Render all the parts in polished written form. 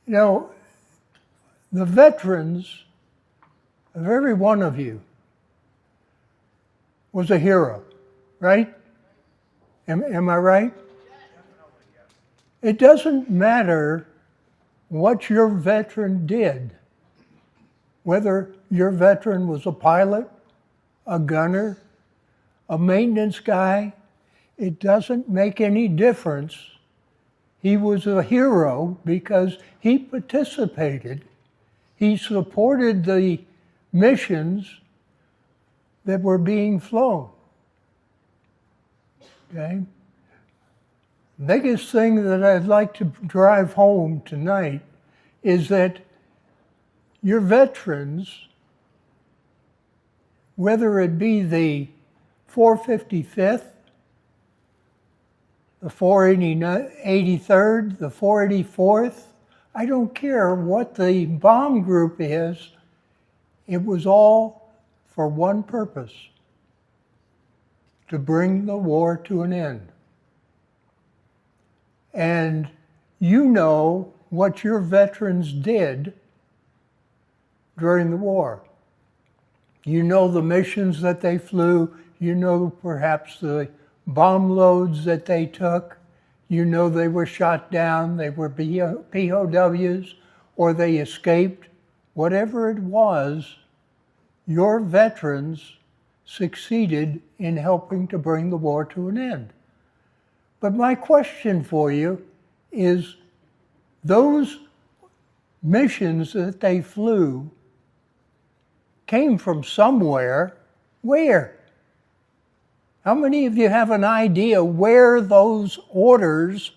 You know, the veterans of every one of you was a hero, right? Am I right? It doesn't matter what your veteran did, whether your veteran was a pilot, a gunner, a maintenance guy, it doesn't make any difference. He was a hero because he participated. He supported the missions that were being flown. Okay? The biggest thing that I'd like to drive home tonight is that your veterans, whether it be the 455th, the 483rd, the 484th, I don't care what the bomb group is, it was all for one purpose: to bring the war to an end. And you know what your veterans did during the war. You know the missions that they flew. You know perhaps the bomb loads that they took. You know they were shot down, they were POWs, or they escaped. Whatever it was, your veterans succeeded in helping to bring the war to an end. But my question for you is, those missions that they flew came from somewhere. Where? How many of you have an idea where those orders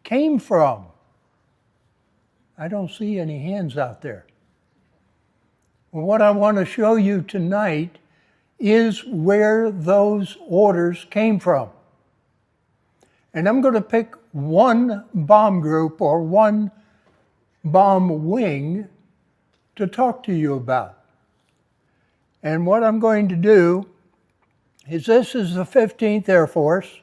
came from? I don't see any hands out there. Well, what I want to show you tonight is where those orders came from. And I'm going to pick one bomb group or one bomb wing to talk to you about. And what I'm going to do is, this is the 15th Air Force,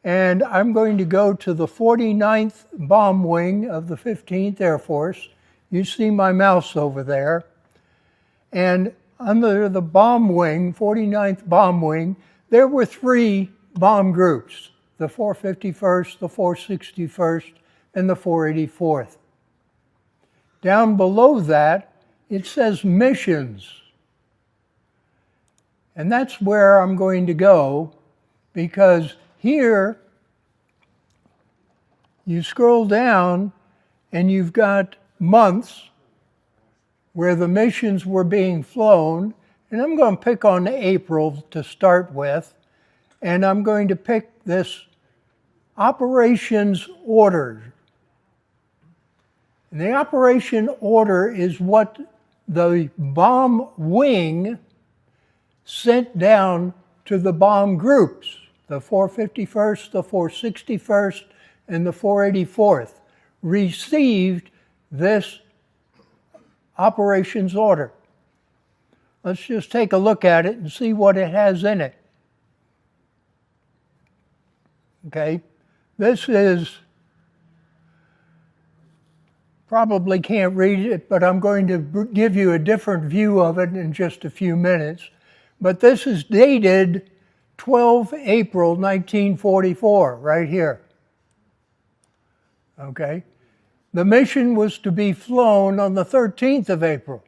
and I'm going to go to the 49th Bomb Wing of the 15th Air Force. You see my mouse over there. And under the bomb wing, 49th Bomb Wing, there were three bomb groups: the 451st, the 461st, and the 484th. Down below that, it says missions. And that's where I'm going to go, because here you scroll down and you've got months where the missions were being flown. And I'm going to pick on April to start with. And I'm going to pick this operations order. And the operation order is what the bomb wing sent down to the bomb groups. The 451st, the 461st, and the 484th received this operations order. Let's just take a look at it and see what it has in it. Okay, this is, probably can't read it, but I'm going to give you a different view of it in just a few minutes. But this is dated 12 April 1944, right here. Okay? The mission was to be flown on the 13th of April.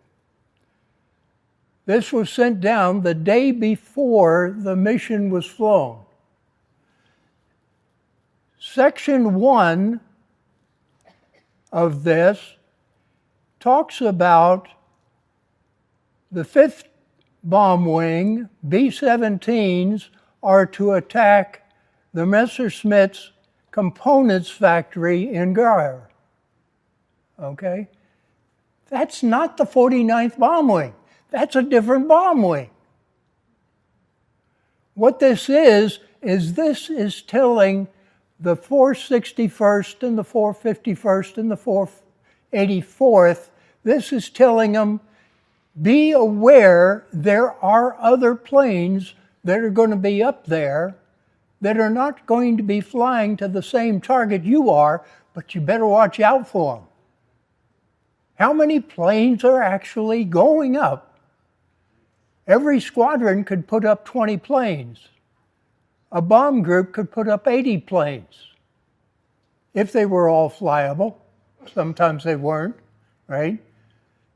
This was sent down the day before the mission was flown. Section 1 of this talks about the 5th Bomb Wing, B-17s, are to attack the Messerschmitt's components factory in Gare. Okay? That's not the 49th Bomb Wing. That's a different bomb wing. What this is this is telling the 461st and the 451st and the 484th, this is telling them, be aware there are other planes that are going to be up there that are not going to be flying to the same target you are, but you better watch out for them. how many planes are actually going up? Every squadron could put up 20 planes. A bomb group could put up 80 planes if they were all flyable. Sometimes they weren't, right?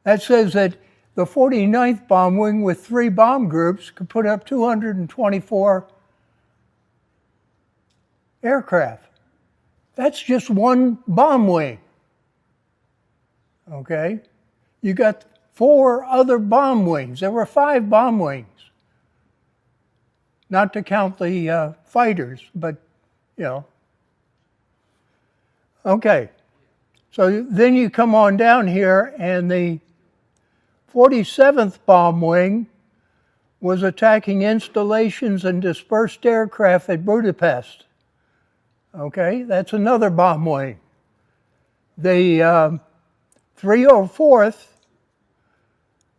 That says that the 49th Bomb Wing with 3 bomb groups could put up 224 aircraft. That's just one bomb wing. Okay? You got 4 other bomb wings. There were 5 bomb wings. Not to count the fighters, but, you know. Okay. So then you come on down here, and the 47th Bomb Wing was attacking installations and dispersed aircraft at Budapest. Okay, that's another bomb wing. The 304th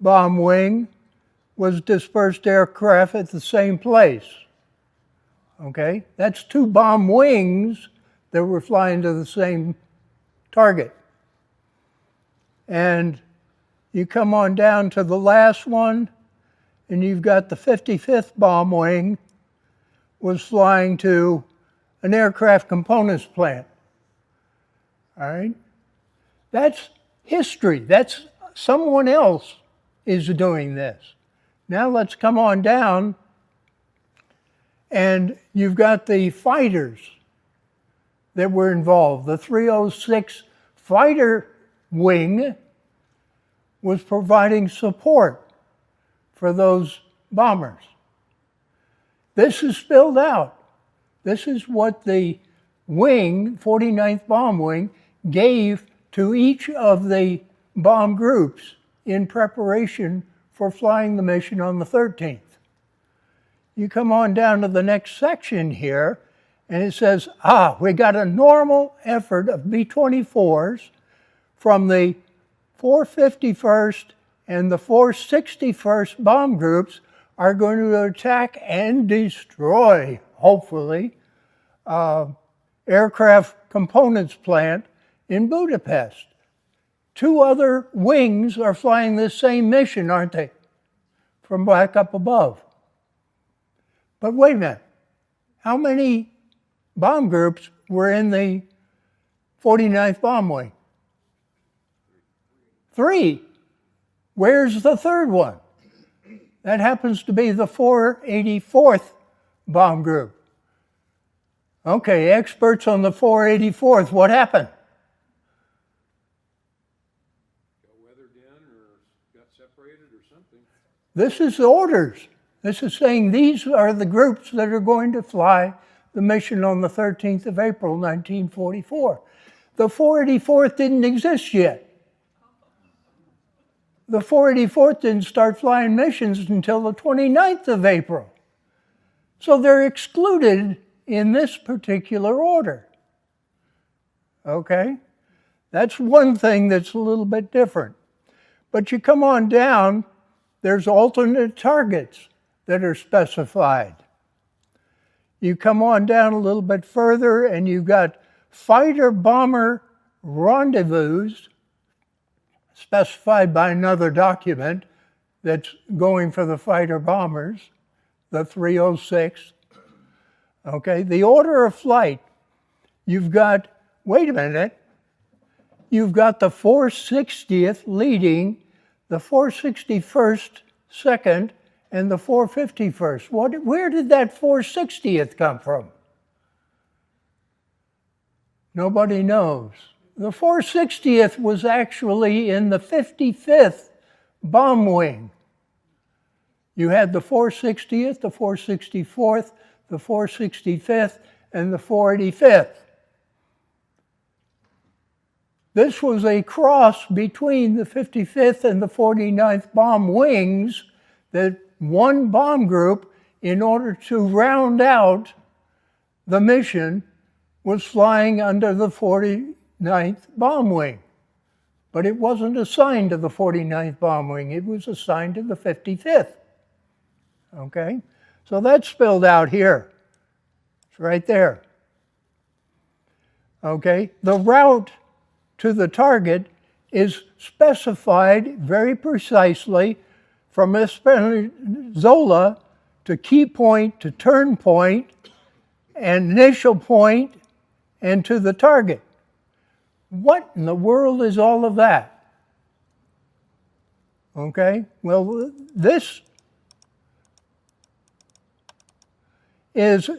Bomb Wing was dispersed aircraft at the same place. Okay, that's 2 bomb wings that were flying to the same target. And you come on down to the last one, and you've got the 55th Bomb Wing was flying to an aircraft components plant. All right? That's history. That's someone else is doing this. Now let's come on down, and you've got the fighters that were involved. The 306 Fighter Wing was providing support for those bombers. This is spelled out. This is what the wing, 49th Bomb Wing, gave to each of the bomb groups in preparation for flying the mission on the 13th. You come on down to the next section here, and it says, we got a normal effort of B-24s from the 451st and the 461st bomb groups are going to attack and destroy, hopefully, aircraft components plant in Budapest. 2 other wings are flying this same mission, aren't they? From back up above. But wait a minute. How many bomb groups were in the 49th Bomb Wing? 3. Where's the 3rd one? That happens to be the 484th Bomb Group. Okay, experts on the 484th, what happened? Got weathered down or got separated or something. This is orders. This is saying these are the groups that are going to fly the mission on the 13th of April, 1944. The 484th didn't exist yet. The 484th didn't start flying missions until the 29th of April. So they're excluded in this particular order. Okay? That's one thing that's a little bit different. But you come on down, there's alternate targets that are specified. You come on down a little bit further, and you've got fighter-bomber rendezvous specified by another document that's going for the fighter bombers, the 306. Okay, the order of flight, you've got, wait a minute, you've got the 460th leading, the 461st second, and the 451st. Where did that 460th come from? Nobody knows. The 460th was actually in the 55th Bomb Wing. You had the 460th, the 464th, the 465th, and the 485th. This was a cross between the 55th and the 49th Bomb Wings that one bomb group, in order to round out the mission, was flying under the 49th Bomb Wing. But it wasn't assigned to the 49th Bomb Wing. It was assigned to the 55th. Okay? So that's spelled out here. It's right there. Okay? The route to the target is specified very precisely from Zola to key point to turn point and initial point and to the target. What in the world is all of that? Okay, well, this is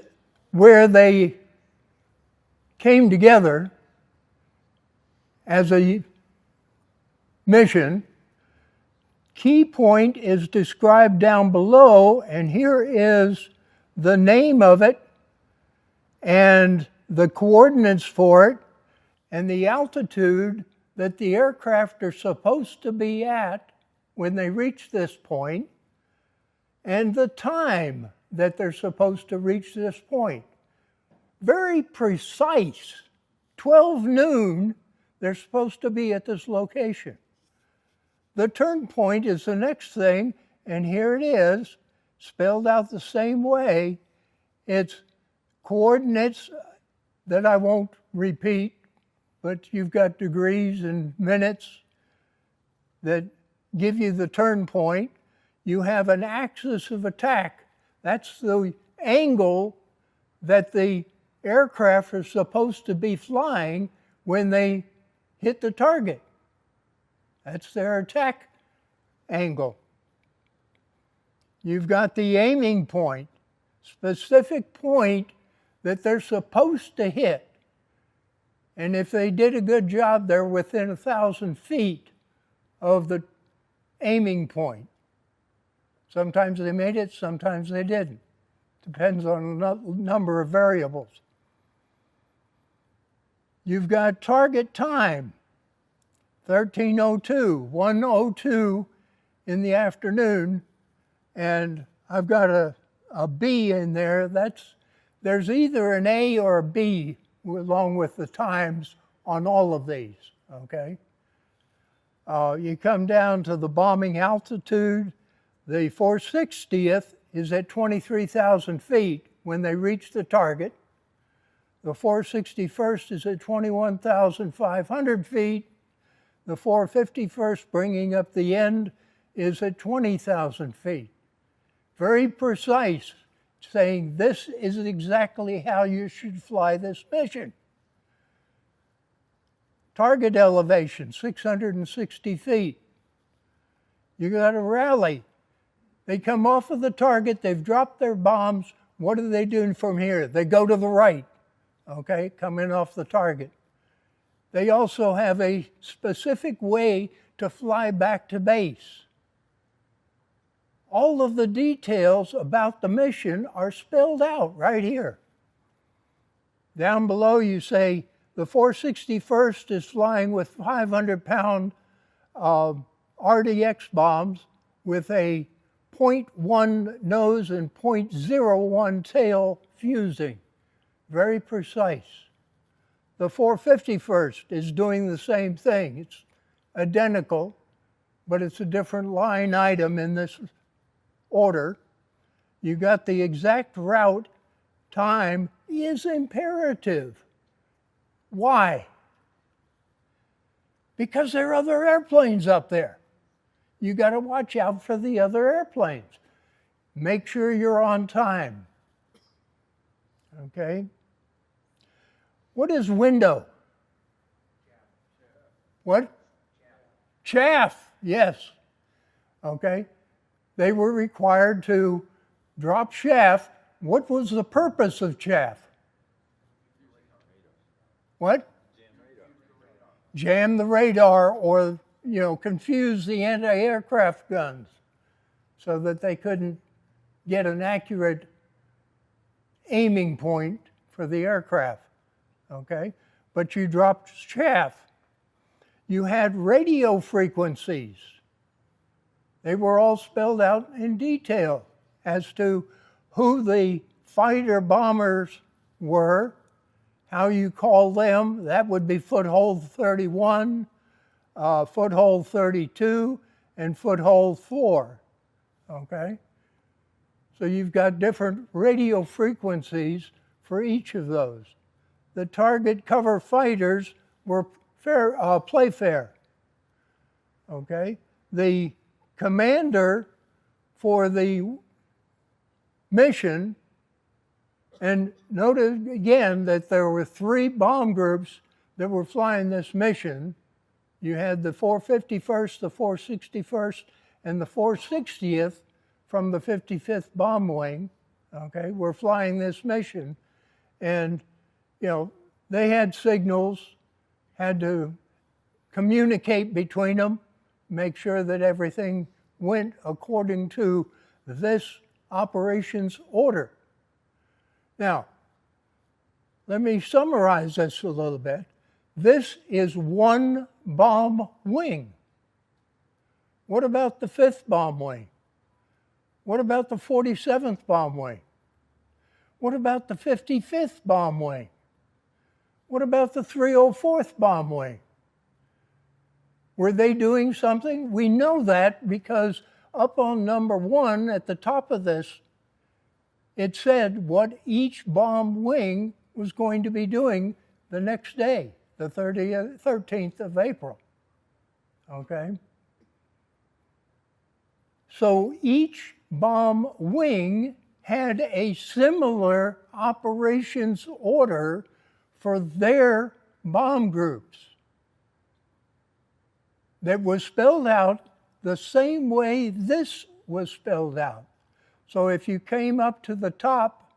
where they came together as a mission. Key point is described down below, and here is the name of it and the coordinates for it and the altitude that the aircraft are supposed to be at when they reach this point, and the time that they're supposed to reach this point. Very precise. 12 noon, they're supposed to be at this location. The turn point is the next thing, and here it is, spelled out the same way. It's coordinates that I won't repeat, but you've got degrees and minutes that give you the turn point. You have an axis of attack. That's the angle that the aircraft are supposed to be flying when they hit the target. That's their attack angle. You've got the aiming point, specific point that they're supposed to hit. And if they did a good job, they're within 1,000 feet of the aiming point. Sometimes they made it, sometimes they didn't. Depends on a number of variables. You've got target time, 13:02, 1:02 in the afternoon, and I've got a B in there. There's either an A or a B along with the times on all of these, okay? You come down to the bombing altitude. The 460th is at 23,000 feet when they reach the target. The 461st is at 21,500 feet. The 451st, bringing up the end, is at 20,000 feet. Very precise, saying this is exactly how you should fly this mission. Target elevation, 660 feet. You got to rally. They come off of the target, they've dropped their bombs. What are they doing from here? They go to the right, okay, coming off the target. They also have a specific way to fly back to base. All of the details about the mission are spelled out right here. Down below you say the 461st is flying with 500-pound RDX bombs with a 0.1 nose and 0.01 tail fusing. Very precise. The 451st is doing the same thing. It's identical, but it's a different line item in this order. You got the exact route. Time is imperative. Why? Because there are other airplanes up there. You got to watch out for the other airplanes. Make sure you're on time. Okay? What is window? What? Chaff, yes. Okay? They were required to drop chaff. What was the purpose of chaff? What? Jam the radar or, confuse the anti-aircraft guns so that they couldn't get an accurate aiming point for the aircraft, okay? But you dropped chaff. You had radio frequencies. They were all spelled out in detail as to who the fighter bombers were, how you call them. That would be foothold 31, foothold 32, and foothold 4, okay? So you've got different radio frequencies for each of those. The target cover fighters were Playfair. Okay? The commander for the mission, and notice again that there were 3 bomb groups that were flying this mission. You had the 451st, the 461st, and the 460th from the 55th Bomb Wing, okay, were flying this mission. And, you know, they had signals, had to communicate between them, make sure that everything went according to this operations order. Now, let me summarize this a little bit. This is 1 bomb wing. What about the 5th bomb wing? What about the 47th bomb wing? What about the 55th bomb wing? What about the 304th bomb wing? Were they doing something? We know that because up on number 1 at the top of this, it said what each bomb wing was going to be doing the next day, the 13th of April. Okay? So each bomb wing had a similar operations order for their bomb groups that was spelled out the same way this was spelled out. So if you came up to the top,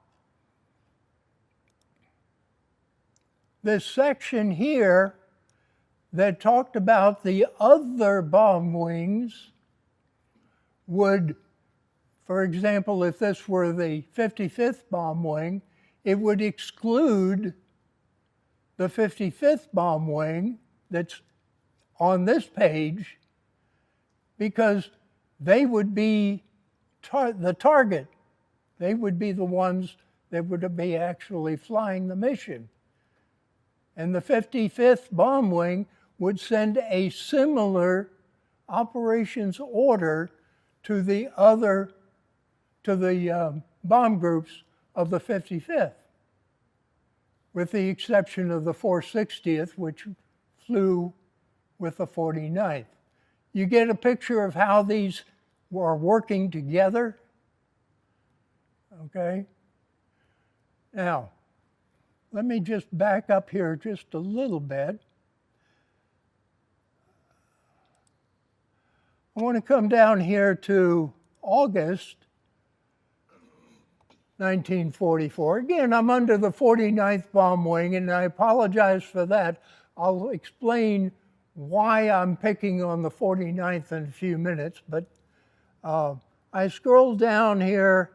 this section here that talked about the other bomb wings would, for example, if this were the 55th bomb wing, it would exclude the 55th bomb wing that's on this page because they would be the target. They would be the ones that would be actually flying the mission. And the 55th Bomb Wing would send a similar operations order to the bomb groups of the 55th, with the exception of the 460th, which flew with the 49th. You get a picture of how these were working together. Okay? Now, let me just back up here just a little bit. I want to come down here to August 1944. Again, I'm under the 49th Bomb Wing, and I apologize for that. I'll explain why I'm picking on the 49th in a few minutes, but I scroll down here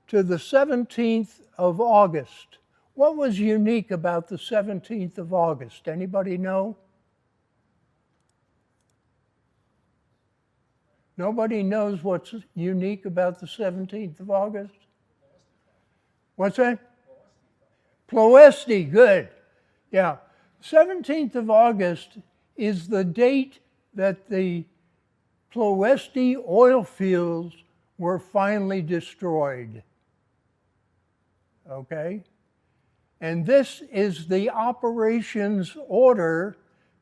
to the 17th of August. What was unique about the 17th of August? Anybody know? Nobody knows what's unique about the 17th of August? What's that? Ploesti, good. Yeah. 17th of August is the date that the Ploesti oil fields were finally destroyed. Okay? And this is the operations order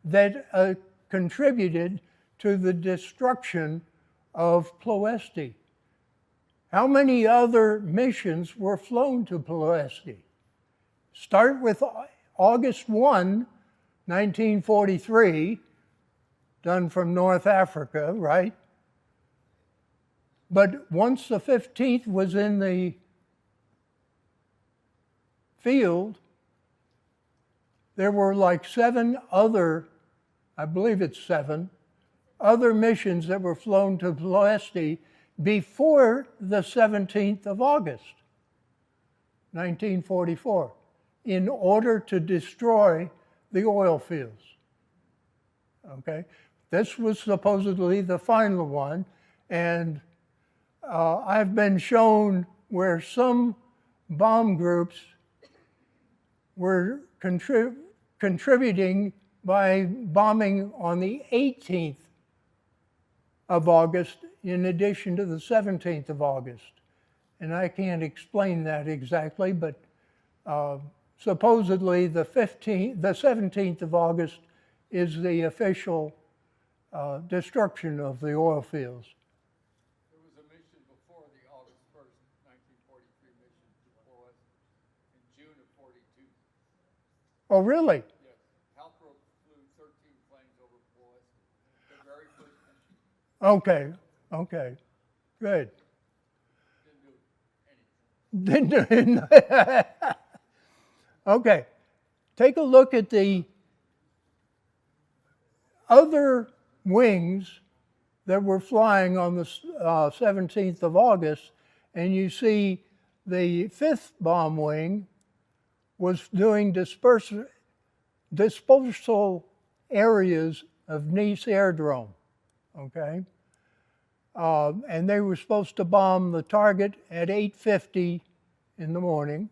that contributed to the destruction of Ploesti. How many other missions were flown to Ploesti? Start with August 1, 1943, done from North Africa, right? But once the 15th was in the field, there were like 7 other, I believe it's 7, other missions that were flown to Ploesti before the 17th of August, 1944, in order to destroy the oil fields. Okay? This was supposedly the final one, and I've been shown where some bomb groups were contributing by bombing on the 18th of August in addition to the 17th of August. And I can't explain that exactly, but supposedly the 17th of August is the official destruction of the oil fields. There was a mission before the August 1st, 1943 mission to Ploest in June of 42. Oh, really? Yes. Halpro flew 13 planes over Ploest. The very first mission. Okay, good. Didn't do anything. Didn't do it. Okay, take a look at the other wings that were flying on the 17th of August, and you see the 5th bomb wing was doing disposal areas of Nice Aerodrome, okay? And they were supposed to bomb the target at 8:50 in the morning.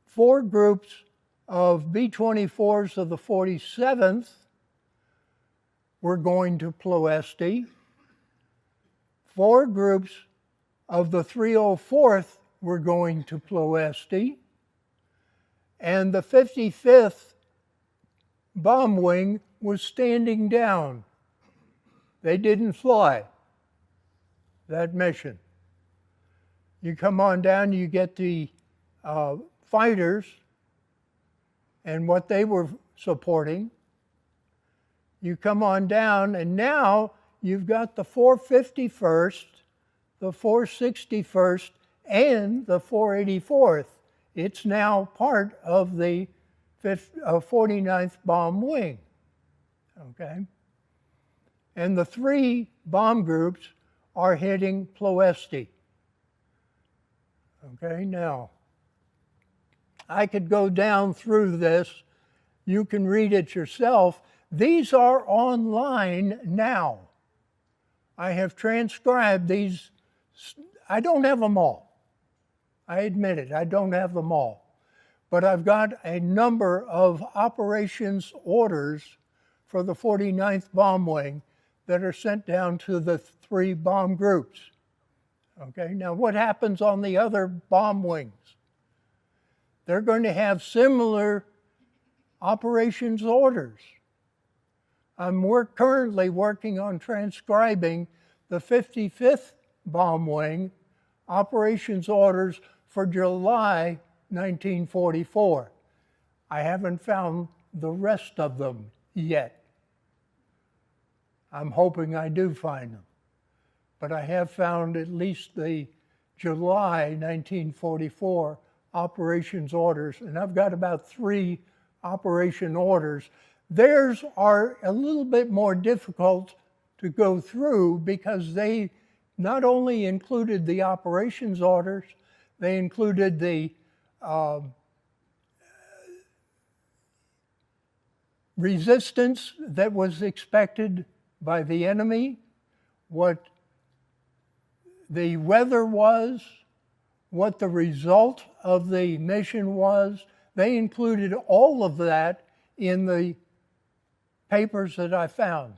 4 groups of B-24s of the 47th were going to Ploesti. 4 groups of the 304th were going to Ploesti. And the 55th bomb wing was standing down. They didn't fly that mission. You come on down, you get the fighters and what they were supporting. You come on down, and now you've got the 451st, the 461st, and the 484th. It's now part of the 49th Bomb Wing, okay? And the 3 bomb groups are hitting Ploesti. Okay, now, I could go down through this. You can read it yourself. These are online now. I have transcribed these. I don't have them all. I admit it, I don't have them all. But I've got a number of operations orders for the 49th Bomb Wing that are sent down to the 3 bomb groups. Okay, now what happens on the other bomb wings? They're going to have similar operations orders. I'm currently working on transcribing the 55th Bomb Wing operations orders for July 1944. I haven't found the rest of them yet. I'm hoping I do find them. But I have found at least the July 1944 operations orders, and I've got about 3 operation orders. Theirs are a little bit more difficult to go through because they not only included the operations orders, they included the resistance that was expected by the enemy, what the weather was, what the result of the mission was. They included all of that in the papers that I found.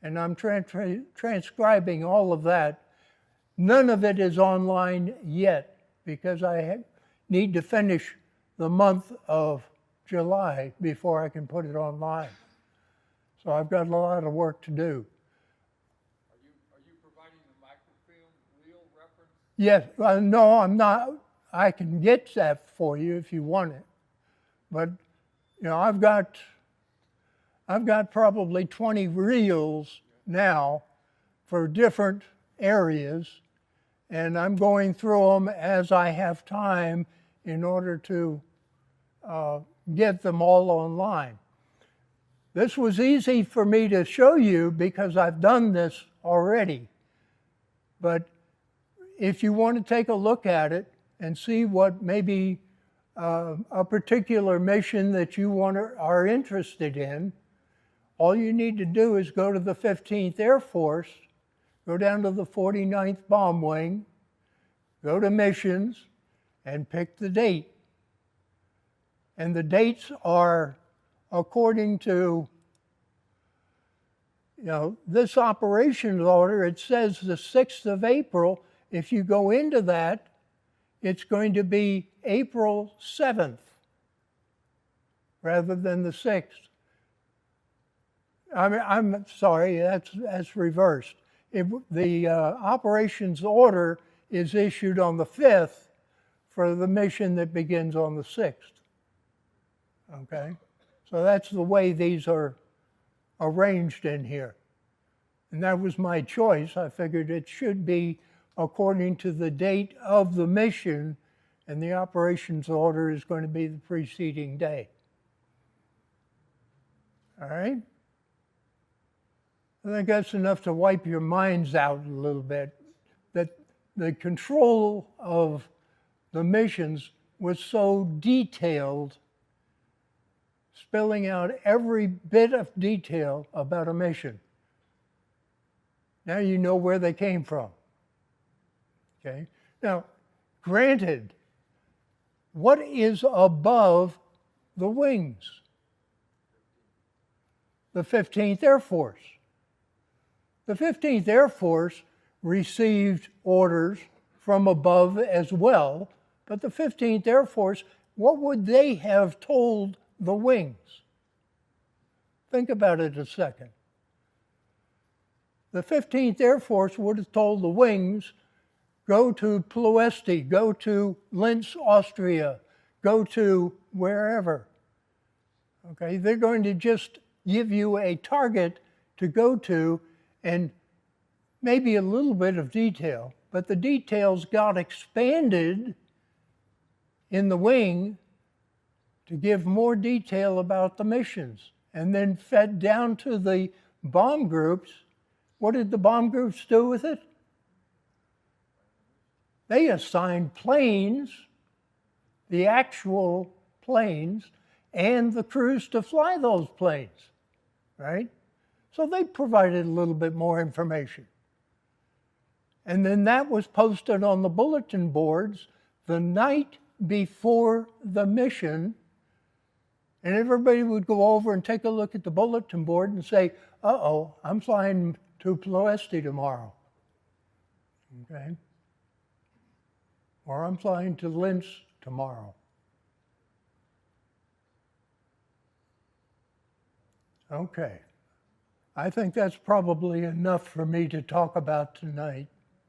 And I'm transcribing all of that. None of it is online yet because I need to finish the month of July before I can put it online. So I've got a lot of work to do. Are you providing the microfilm real reference? Yes, no, I'm not. I can get that for you if you want it. But, you know, I've got probably 20 reels now for different areas, and I'm going through them as I have time in order to get them all online. This was easy for me to show you because I've done this already. But if you want to take a look at it and see what maybe a particular mission that you are interested in, all you need to do is go to the 15th Air Force, go down to the 49th Bomb Wing, go to missions, and pick the date. And the dates are according to, you know, this operations order. It says the 6th of April. If you go into that, it's going to be April 7th rather than the 6th. I'm sorry, that's reversed. The operations order is issued on the 5th for the mission that begins on the 6th. Okay? So that's the way these are arranged in here. And that was my choice. I figured it should be according to the date of the mission, and the operations order is going to be the preceding day. All right? I think that's enough to wipe your minds out a little bit, that the control of the missions was so detailed, spilling out every bit of detail about a mission. Now you know where they came from. Okay? Now, granted, what is above the wings? The 15th Air Force. The 15th Air Force received orders from above as well, but the 15th Air Force, what would they have told the wings? Think about it a second. The 15th Air Force would have told the wings, go to Ploesti, go to Linz, Austria, go to wherever. Okay, they're going to just give you a target to go to and maybe a little bit of detail, but the details got expanded in the wing to give more detail about the missions, and then fed down to the bomb groups. What did the bomb groups do with it? They assigned planes, the actual planes, and the crews to fly those planes, right? So they provided a little bit more information. And then that was posted on the bulletin boards the night before the mission, and everybody would go over and take a look at the bulletin board and say, uh-oh, I'm flying to Ploesti tomorrow. Okay? Or I'm flying to Linz tomorrow. Okay. I think that's probably enough for me to talk about tonight.